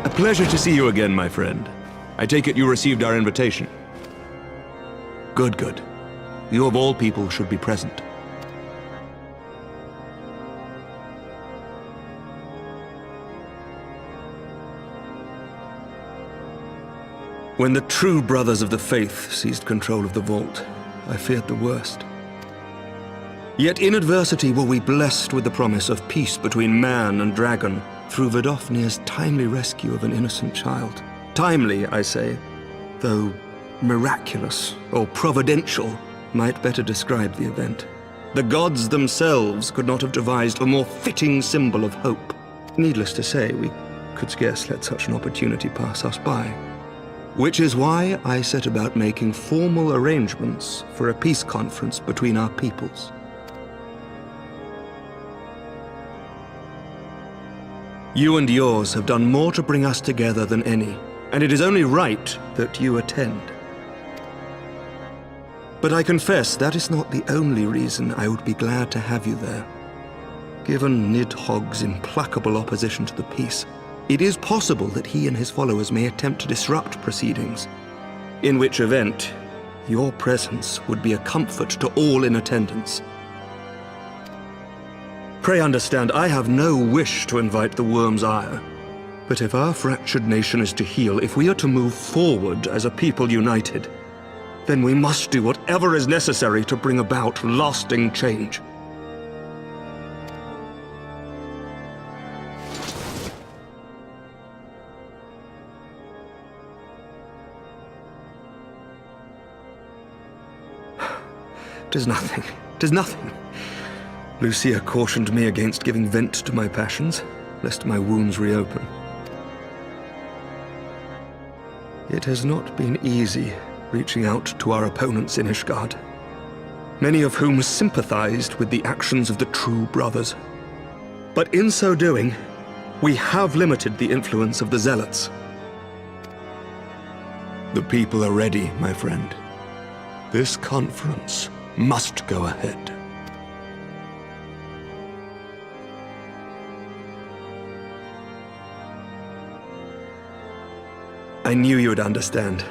A pleasure to see you again, my friend. I take it you received our invitation. Good, good. You of all people should be present. When the true brothers of the faith seized control of the vault, I feared the worst. Yet in adversity were we blessed with the promise of peace between man and dragon through Vidofnir's timely rescue of an innocent child. Timely, I say, though miraculous or providential might better describe the event. The gods themselves could not have devised a more fitting symbol of hope. Needless to say, we could scarce let such an opportunity pass us by. Which is why I set about making formal arrangements for a peace conference between our peoples. You and yours have done more to bring us together than any, and it is only right that you attend. But I confess that is not the only reason I would be glad to have you there. Given Nidhogg's implacable opposition to the peace, it is possible that he and his followers may attempt to disrupt proceedings, in which event your presence would be a comfort to all in attendance. Pray understand, I have no wish to invite the worm's ire. But if our fractured nation is to heal, if we are to move forward as a people united, then we must do whatever is necessary to bring about lasting change. Tis nothing. 'Tis nothing. Lucia cautioned me against giving vent to my passions, lest my wounds reopen. It has not been easy reaching out to our opponents in Ishgard, many of whom sympathized with the actions of the true brothers. But in so doing, we have limited the influence of the zealots. The people are ready, my friend. This conference must go ahead. I knew you would understand.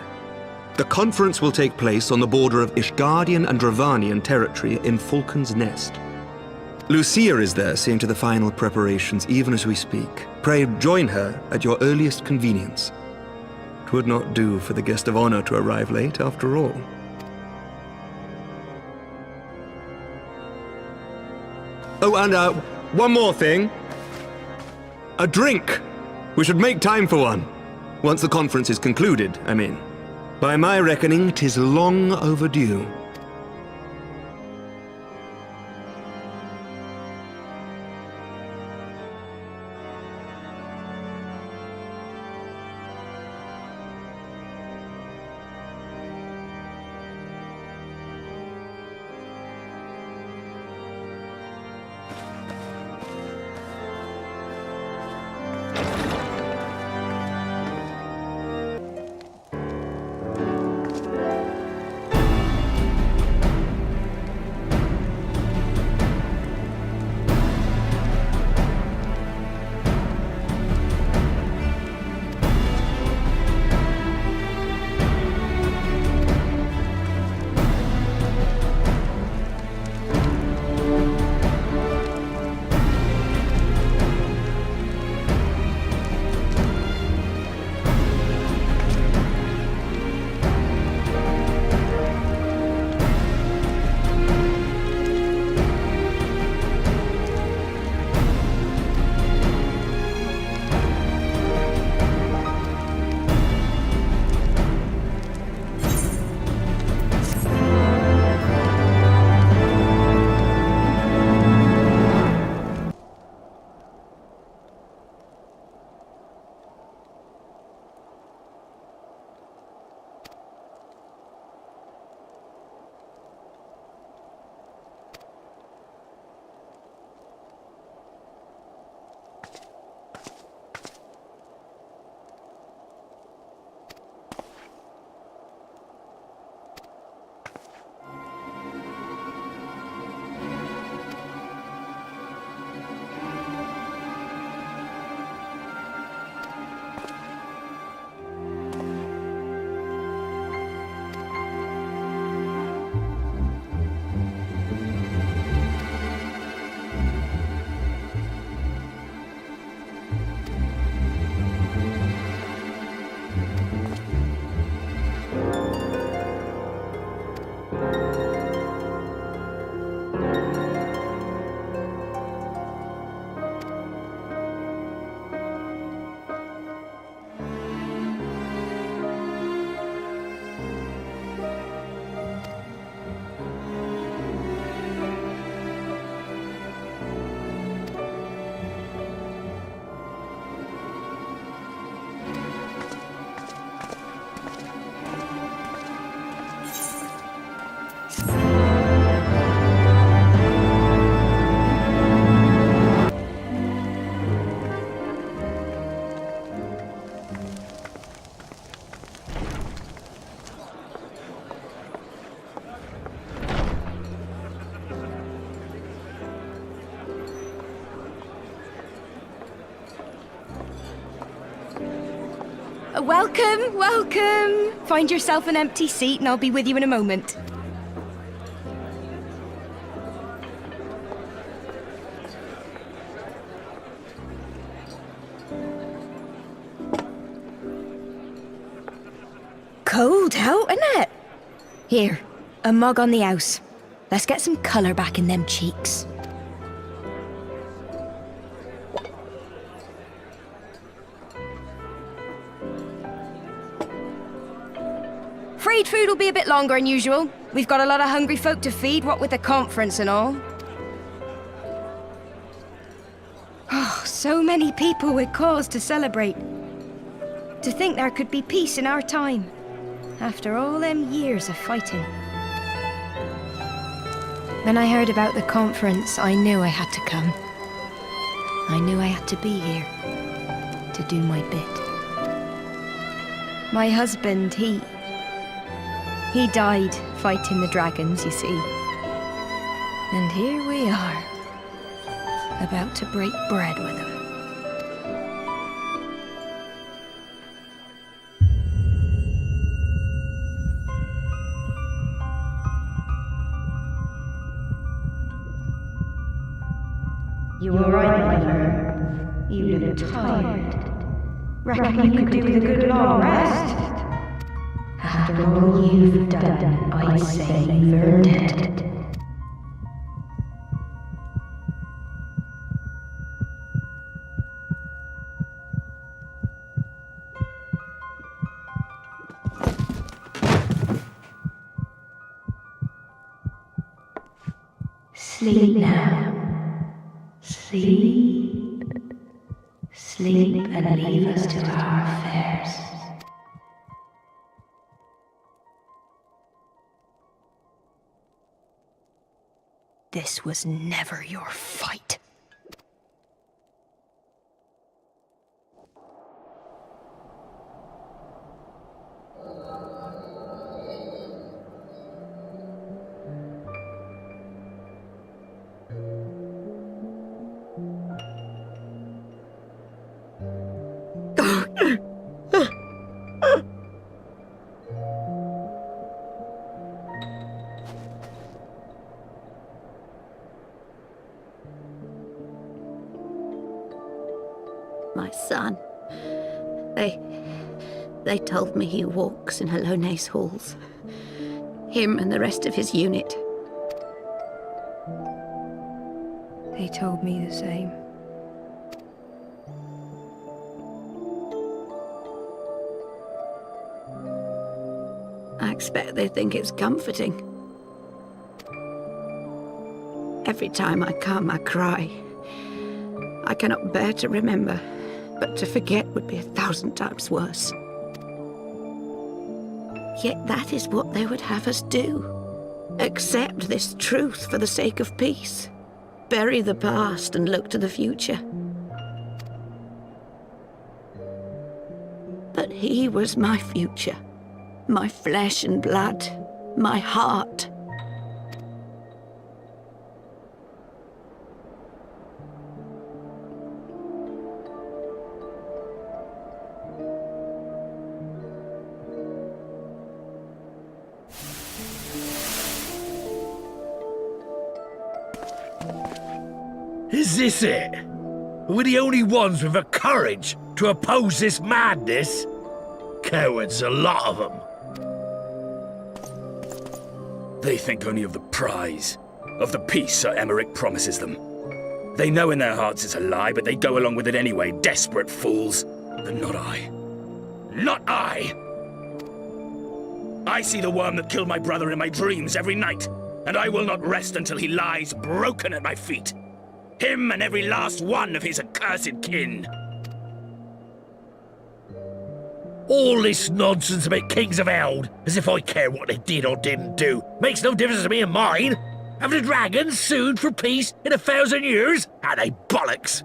The conference will take place on the border of Ishgardian and Dravanian territory in Falcon's Nest. Lucia is there seeing to the final preparations even as we speak. Pray join her at your earliest convenience. It would not do for the guest of honor to arrive late, after all. Oh, and one more thing. A drink! We should make time for one. Once the conference is concluded, I mean. By my reckoning, 'tis long overdue. Welcome, welcome! Find yourself an empty seat and I'll be with you in a moment. Cold out, isn't it? Here, a mug on the house. Let's get some colour back in them cheeks. Freed food will be a bit longer than usual. We've got a lot of hungry folk to feed, what with the conference and all. Oh, so many people with cause to celebrate. To think there could be peace in our time, after all them years of fighting. When I heard about the conference, I knew I had to come. I knew I had to be here, to do my bit. My husband, he died fighting the dragons, you see. And here we are, about to break bread with them. You were right, my lord. You look tired. Reckon you could do with a good long rest? After all you've done, I'd say you've earned it. Sleep now. Sleep. Sleep and leave us to our affairs. This was never your fight. My son. They told me he walks in Hallownase halls. Him and the rest of his unit. They told me the same. I expect they think it's comforting. Every time I come, I cry. I cannot bear to remember, but to forget would be 1,000 times worse. Yet that is what they would have us do. Accept this truth for the sake of peace. Bury the past and look to the future. But he was my future. My flesh and blood. My heart. Is this it? We're the only ones with the courage to oppose this madness? Cowards, a lot of them. They think only of the prize, of the peace Sir Emeric promises them. They know in their hearts it's a lie, but they go along with it anyway, desperate fools. But not I. Not I! I see the worm that killed my brother in my dreams every night, and I will not rest until he lies broken at my feet. Him and every last one of his accursed kin. All this nonsense about Kings of Eld, as if I care what they did or didn't do, makes no difference to me and mine. Have the dragons sued for peace in 1,000 years? Are they bollocks?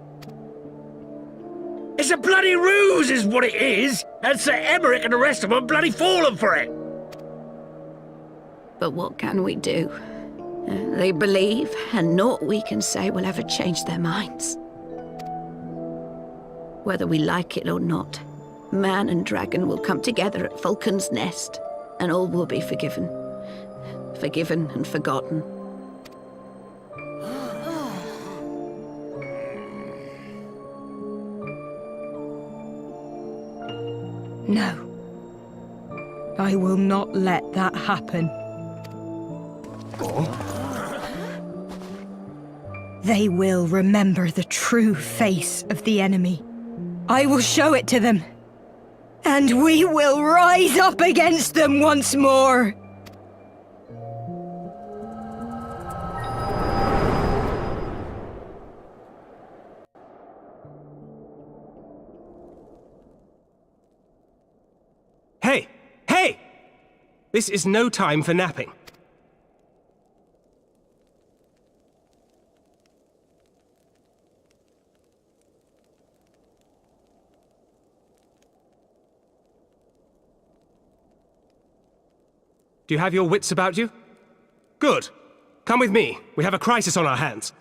It's a bloody ruse is what it is, and Sir Emeric and the rest of them bloody fallen for it. But what can we do? They believe, and naught we can say will ever change their minds. Whether we like it or not, man and dragon will come together at Vulcan's Nest, and all will be forgiven. Forgiven and forgotten. No. I will not let that happen. They will remember the true face of the enemy. I will show it to them. And we will rise up against them once more. Hey! Hey! This is no time for napping. Do you have your wits about you? Good. Come with me. We have a crisis on our hands.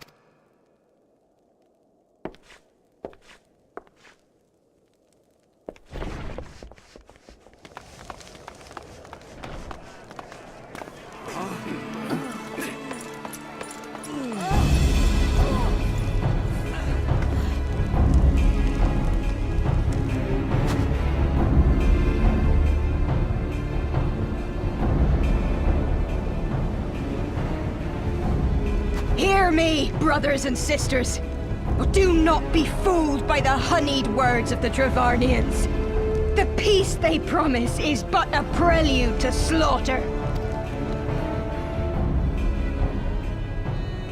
Hear me, brothers and sisters. Do not be fooled by the honeyed words of the Travarnians. The peace they promise is but a prelude to slaughter.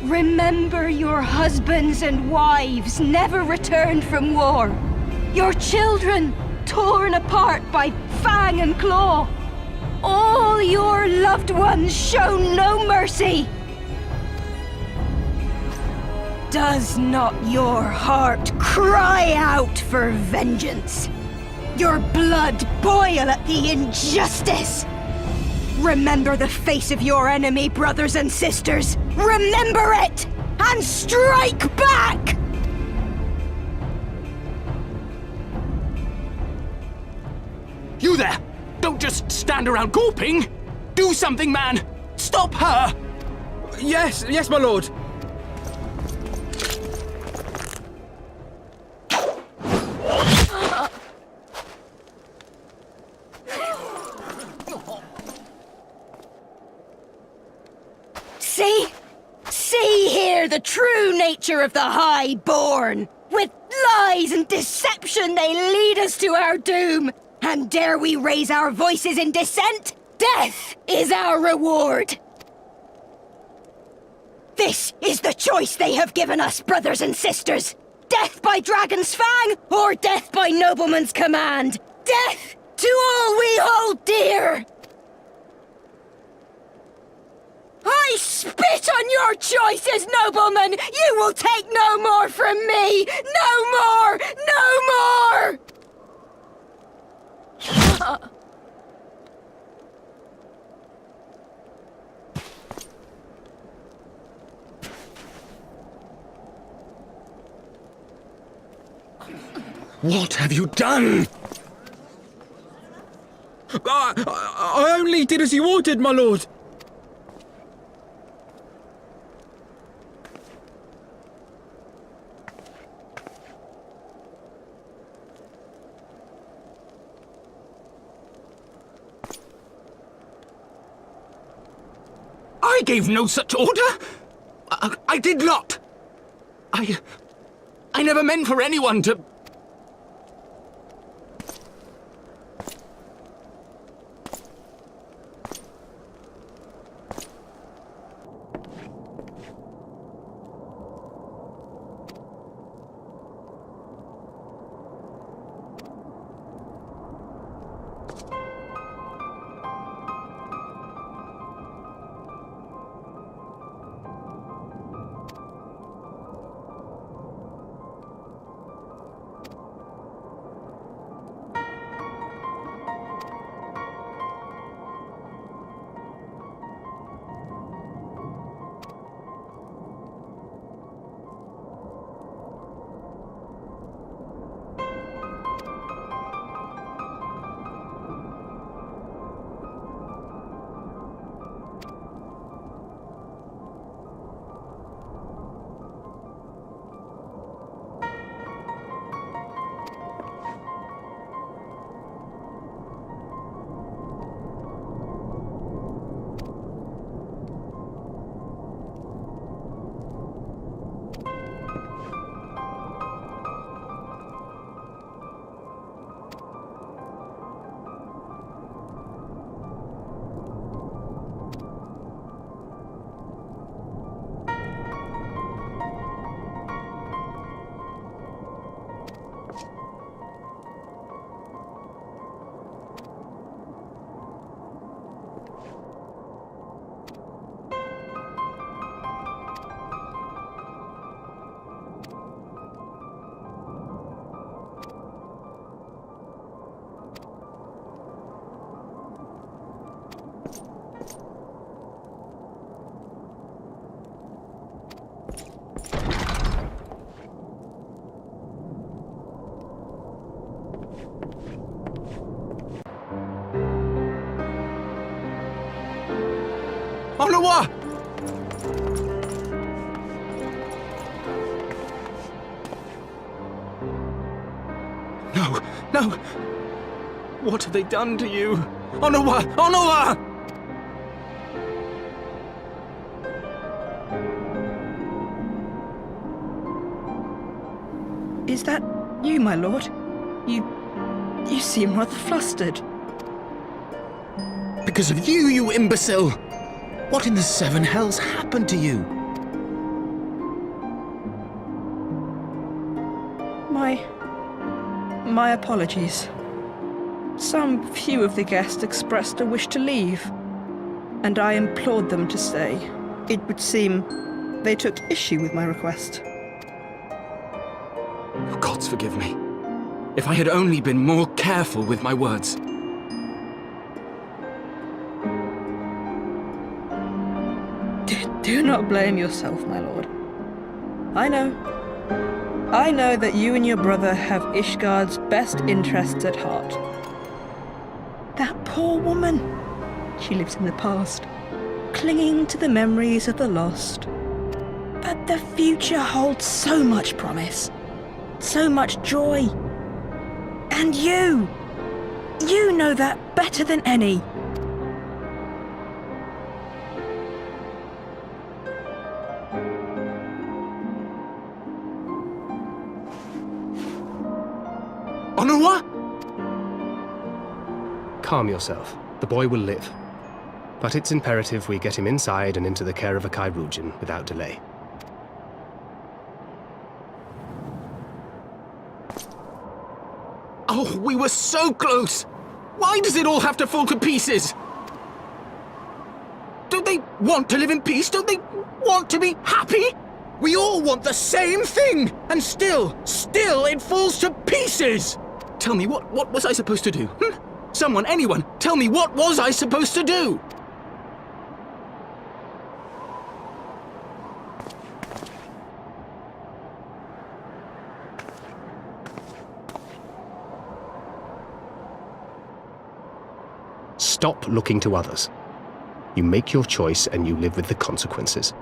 Remember your husbands and wives never returned from war. Your children torn apart by fang and claw. All your loved ones shown no mercy. Does not your heart cry out for vengeance? Your blood boil at the injustice? Remember the face of your enemy, brothers and sisters. Remember it, and strike back! You there! Don't just stand around gawping! Do something, man! Stop her! Yes, my lord. See here the true nature of the Highborn. With lies and deception they lead us to our doom. And dare we raise our voices in dissent? Death is our reward. This is the choice they have given us, brothers and sisters. Death by dragon's fang, or death by nobleman's command. Death to all we hold dear. I spit on your choices, noblemen! You will take no more from me! No more! No more! What have you done? I only did as you ordered, my lord. I gave no such order. I did not. I never meant for anyone to... Onawa! No, no! What have they done to you? Onawa! Onawa! Is that you, my lord? You seem rather flustered. Because of you, you imbecile! What in the seven hells happened to you? My apologies. Some few of the guests expressed a wish to leave, and I implored them to stay. It would seem they took issue with my request. For God's forgive me. If I had only been more careful with my words. Do not blame yourself, my lord. I know that you and your brother have Ishgard's best interests at heart. That poor woman. She lives in the past, clinging to the memories of the lost. But the future holds so much promise, so much joy. And you know that better than any. Onawa? Calm yourself. The boy will live. But it's imperative we get him inside and into the care of a Kairujin without delay. Oh, we were so close! Why does it all have to fall to pieces? Don't they want to live in peace? Don't they want to be happy? We all want the same thing! And still it falls to pieces! Tell me, what was I supposed to do? Someone, anyone, tell me, what was I supposed to do? Stop looking to others. You make your choice and you live with the consequences.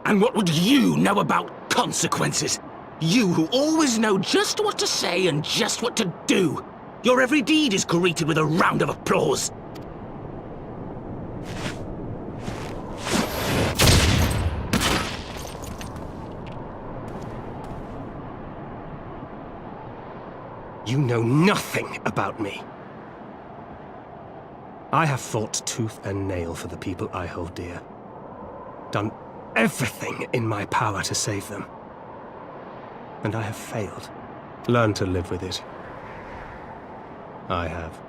And what would you know about consequences? You who always know just what to say and just what to do. Your every deed is greeted with a round of applause. You know nothing about me. I have fought tooth and nail for the people I hold dear. Done everything in my power to save them. And I have failed. Learn to live with it. I have.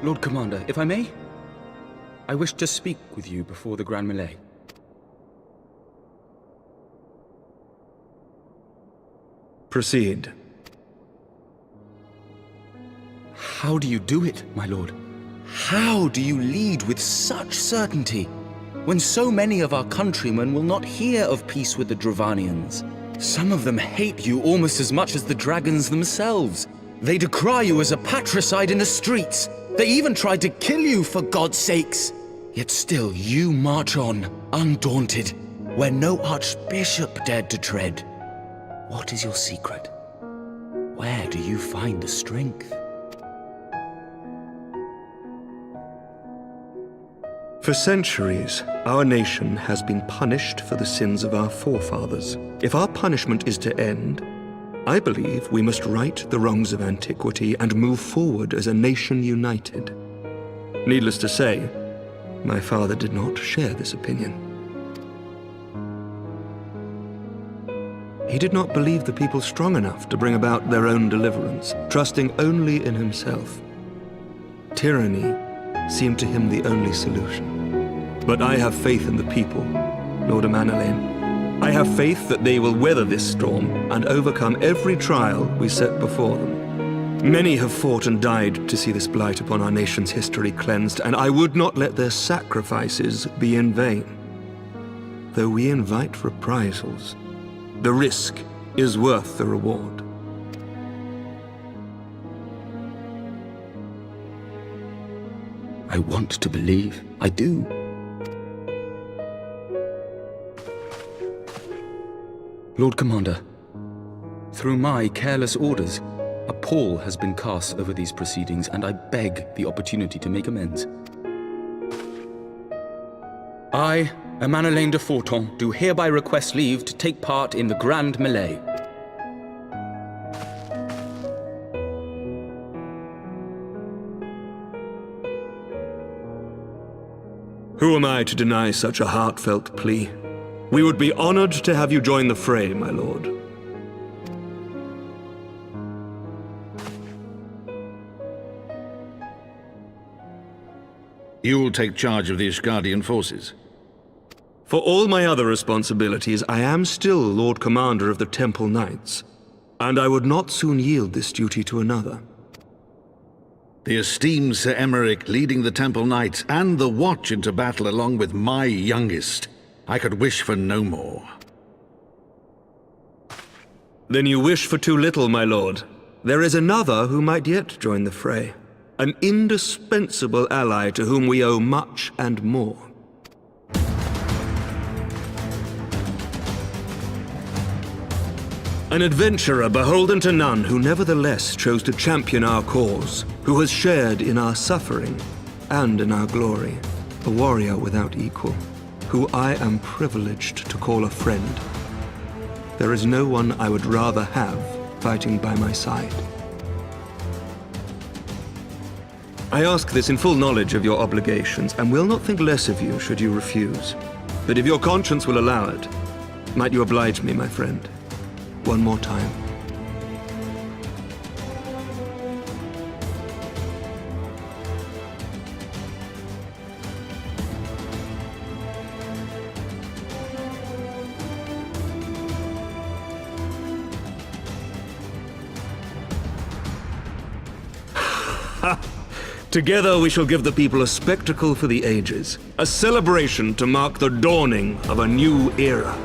Lord Commander, if I may? I wish to speak with you before the Grand Melee. Proceed. How do you do it, my lord? How do you lead with such certainty, when so many of our countrymen will not hear of peace with the Dravanians? Some of them hate you almost as much as the dragons themselves. They decry you as a patricide in the streets. They even tried to kill you, for God's sakes. Yet still you march on, undaunted, where no archbishop dared to tread. What is your secret? Where do you find the strength? For centuries, our nation has been punished for the sins of our forefathers. If our punishment is to end, I believe we must right the wrongs of antiquity and move forward as a nation united. Needless to say, my father did not share this opinion. He did not believe the people strong enough to bring about their own deliverance, trusting only in himself. Tyranny seemed to him the only solution. But I have faith in the people, Lord Amanalain. I have faith that they will weather this storm and overcome every trial we set before them. Many have fought and died to see this blight upon our nation's history cleansed, and I would not let their sacrifices be in vain. Though we invite reprisals, the risk is worth the reward. I want to believe. I do. Lord Commander, through my careless orders, a pall has been cast over these proceedings, and I beg the opportunity to make amends. I, Amanalain de Forton, do hereby request leave to take part in the Grand Melee. Who am I to deny such a heartfelt plea? We would be honored to have you join the fray, my lord. You will take charge of the Ishgardian forces. For all my other responsibilities, I am still Lord Commander of the Temple Knights, and I would not soon yield this duty to another. The esteemed Sir Emeric leading the Temple Knights and the Watch into battle along with my youngest. I could wish for no more. Then you wish for too little, my lord. There is another who might yet join the fray. An indispensable ally to whom we owe much and more. An adventurer beholden to none who nevertheless chose to champion our cause, who has shared in our suffering and in our glory. A warrior without equal, who I am privileged to call a friend. There is no one I would rather have fighting by my side. I ask this in full knowledge of your obligations, and will not think less of you should you refuse. But if your conscience will allow it, might you oblige me, my friend, one more time? Together we shall give the people a spectacle for the ages, a celebration to mark the dawning of a new era.